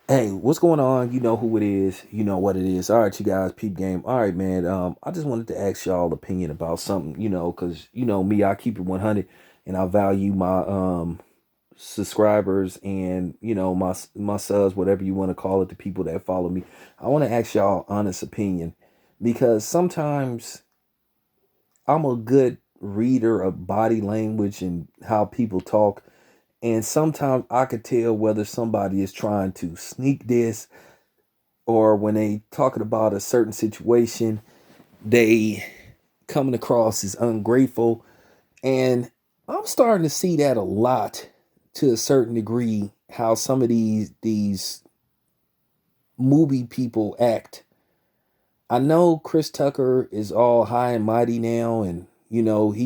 Hey, what's going on? You know who it is. You know what it is. All right, you guys, peep game. All right, man. I just wanted to ask y'all opinion about something. Because you know me, I keep it 100, and I value my subscribers and my subs, whatever you want to call it, the people that follow me. I want to ask y'all honest opinion because sometimes I'm a good reader of body language and how people talk, and sometimes I could tell whether somebody is trying to sneak this or when they talking about a certain situation, they coming across as ungrateful. And I'm starting to see that a lot to a certain degree, how some of these movie people act. I know Chris Tucker is all high and mighty now, and he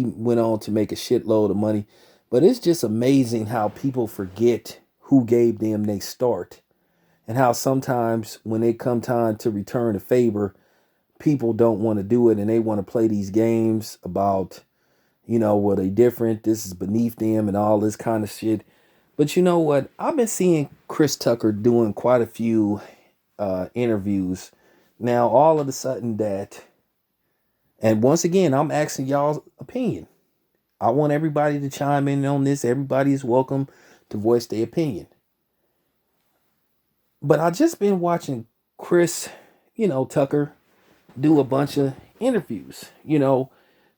went on to make a shitload of money, but it's just amazing how people forget who gave them their start, and how sometimes when it come time to return a favor, people don't want to do it, and they want to play these games about, well, they different, this is beneath them and all this kind of shit. But you know what? I've been seeing Chris Tucker doing quite a few interviews. Now, all of a sudden that, and once again, I'm asking y'all's opinion. I want everybody to chime in on this. Everybody is welcome to voice their opinion. But I just been watching Chris, Tucker do a bunch of interviews,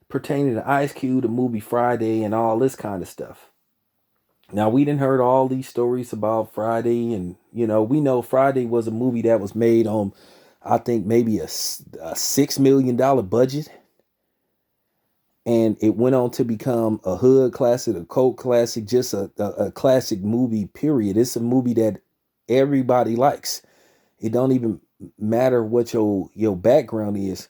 pertaining to Ice Cube, the movie Friday, and all this kind of stuff. Now we didn't heard all these stories about Friday, and we know Friday was a movie that was made on, I think maybe a $6 million budget, and it went on to become a hood classic, a cult classic, just a classic movie. Period. It's a movie that everybody likes. It don't even matter what your background is.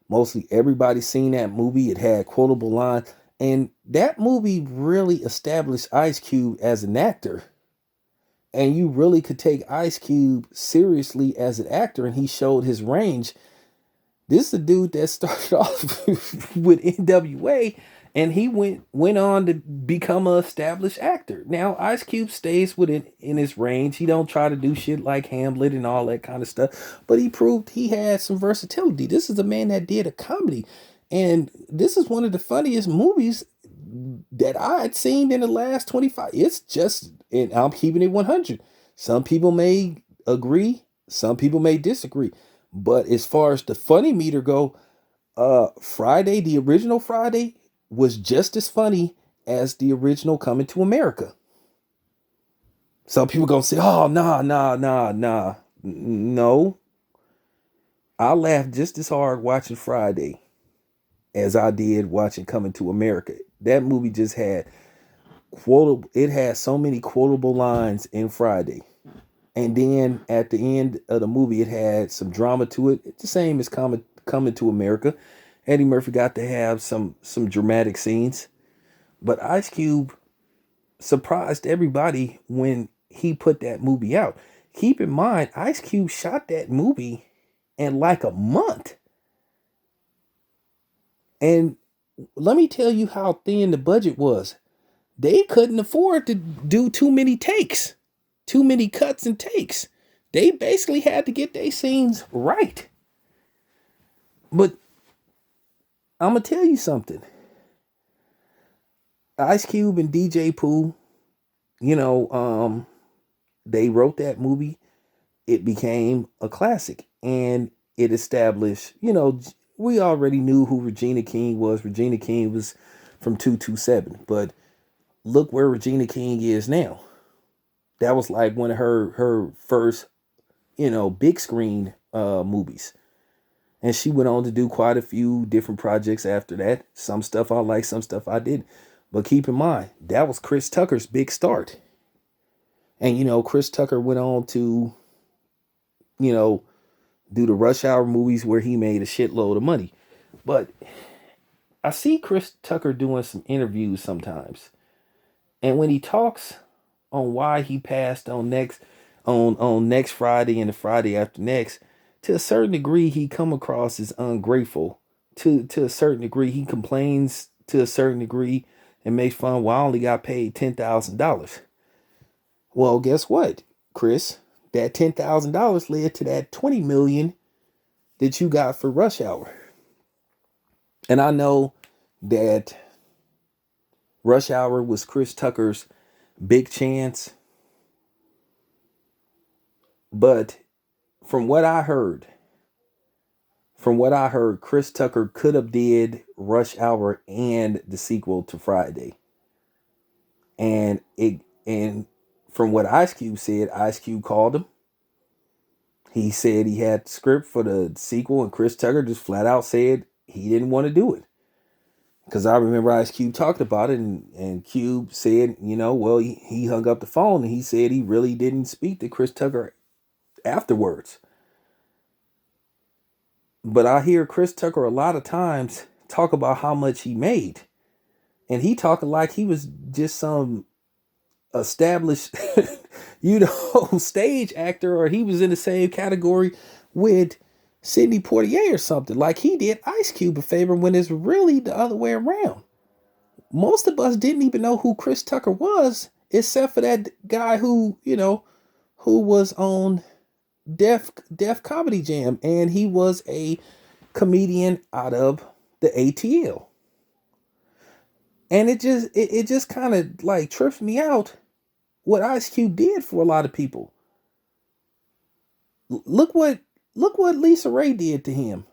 Mostly everybody's seen that movie. It had quotable lines. And that movie really established Ice Cube as an actor. And you really could take Ice Cube seriously as an actor, and he showed his range. This is a dude that started off with NWA, and he went on to become an established actor. Now Ice Cube stays within in his range. He don't try to do shit like Hamlet and all that kind of stuff, but he proved he had some versatility. This is a man that did a comedy, and this is one of the funniest movies that I had seen in the last 25. It's just, and I'm keeping it 100. Some people may agree, some people may disagree. But as far as the funny meter go, Friday, the original Friday, was just as funny as the original Coming to America. Some people gonna say, "Oh, nah, nah, nah, nah." No, I laughed just as hard watching Friday as I did watching Coming to America. That movie just had quotable. It had so many quotable lines in Friday, and then at the end of the movie, it had some drama to it. It's the same as Coming to America. Eddie Murphy got to have some dramatic scenes, but Ice Cube surprised everybody when he put that movie out. Keep in mind, Ice Cube shot that movie in like a month. And let me tell you how thin the budget was. They couldn't afford to do too many takes, too many cuts and takes. They basically had to get their scenes right. But I'm gonna tell you something. Ice Cube and DJ Pooh, you know, they wrote that movie. It became a classic, and it established, we already knew who Regina King was. Regina King was from 227, but look where Regina King is now. That was like one of her first, big screen movies. And she went on to do quite a few different projects after that. Some stuff I like, some stuff I did. But keep in mind, that was Chris Tucker's big start. And Chris Tucker went on to, you know, do the Rush Hour movies where he made a shitload of money. But I see Chris Tucker doing some interviews sometimes. And when he talks on why he passed on next Friday and the Friday after next, to a certain degree he come across as ungrateful. To a certain degree he complains to a certain degree and makes fun. Well, I only got paid $10,000. Well, guess what, Chris? that $10,000 led to that 20 million that you got for Rush Hour. And I know that Rush Hour was Chris Tucker's big chance, but from what I heard, Chris Tucker could have did Rush Hour and the sequel to Friday. And from what Ice Cube said, Ice Cube called him. He said he had the script for the sequel, and Chris Tucker just flat out said he didn't want to do it. Because I remember Ice Cube talked about it, and Cube said, well, he hung up the phone, and he said he really didn't speak to Chris Tucker afterwards. But I hear Chris Tucker a lot of times talk about how much he made. And he talking like he was just some established, stage actor, or he was in the same category with Sidney Poitier or something. Like he did Ice Cube a favor when it's really the other way around. Most of us didn't even know who Chris Tucker was, except for that guy who was on Def Comedy Jam, and he was a comedian out of the ATL. And it just kind of like trips me out what Ice Cube did for a lot of people. Look what Lisa Ray did to him.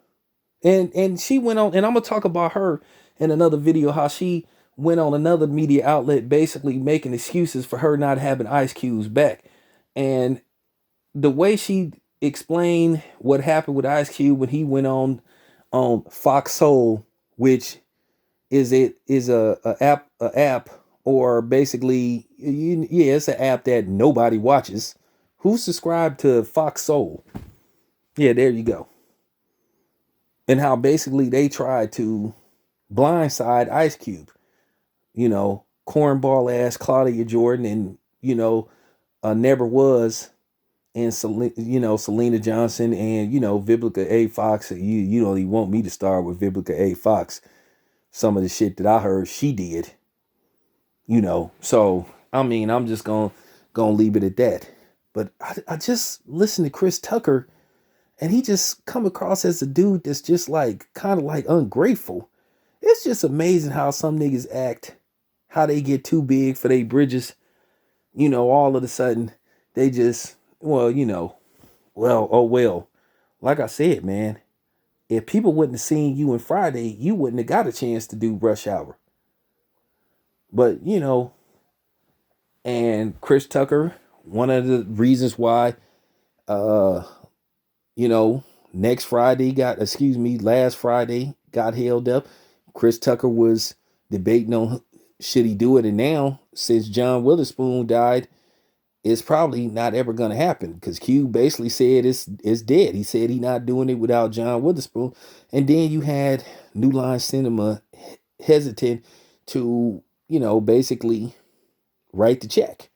And she went on, and I'm gonna talk about her in another video, how she went on another media outlet basically making excuses for her not having Ice Cube's back. And the way she explained what happened with Ice Cube when he went on Fox Soul, which is a app, or basically, it's an app that nobody watches. Who's subscribed to Fox Soul? Yeah, there you go. And how basically they tried to blindside Ice Cube, cornball ass Claudia Jordan, and Never Was, and Selena Johnson, and Vivica A. Fox. You don't even want me to start with Vivica A. Fox. Some of the shit that I heard she did, So I mean, I'm just gonna leave it at that. But I just listen to Chris Tucker, and he just come across as a dude that's just like kind of like ungrateful. It's just amazing how some niggas act, how they get too big for their bridges. All of a sudden they just, oh well. Like I said, man, if people wouldn't have seen you in Friday, you wouldn't have got a chance to do Rush Hour. But, and Chris Tucker, one of the reasons why, last Friday got held up. Chris Tucker was debating on should he do it. And now, since John Witherspoon died, it's probably not ever going to happen, because Q basically said it's dead. He said he's not doing it without John Witherspoon. And then you had New Line Cinema hesitant to, basically write the check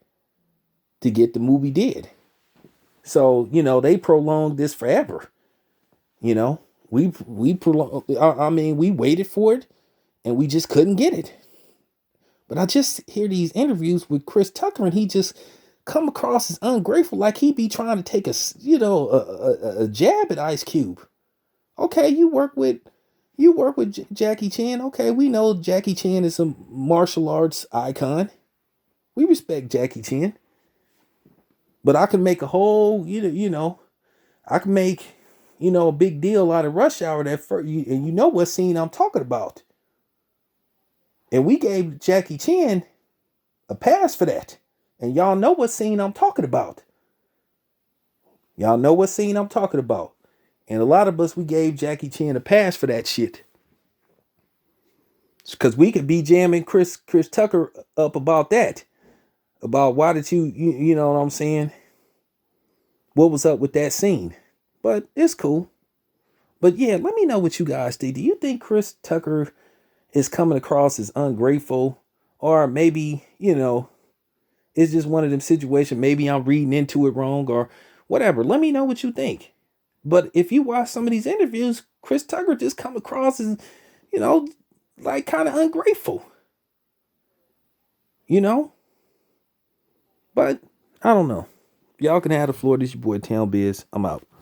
to get the movie did. So, they prolonged this forever. We prolonged, we waited for it, and we just couldn't get it. But I just hear these interviews with Chris Tucker, and he just come across as ungrateful, like he be trying to take a jab at Ice Cube. Okay, you work with Jackie Chan. Okay, we know Jackie Chan is a martial arts icon. We respect Jackie Chan. But I can make a whole, I can make, a big deal out of Rush Hour that first, and you know what scene I'm talking about. And we gave Jackie Chan a pass for that. And y'all know what scene I'm talking about. And a lot of us, we gave Jackie Chan a pass for that shit. Because we could be jamming Chris Tucker up about that. About why did you know what I'm saying? What was up with that scene? But it's cool. But yeah, let me know what you guys think. Do you think Chris Tucker is coming across as ungrateful? Or maybe, it's just one of them situations. Maybe I'm reading into it wrong or whatever. Let me know what you think. But if you watch some of these interviews, Chris Tucker just come across as, like kind of ungrateful. But I don't know. Y'all can have the floor. This your boy Town Biz. I'm out.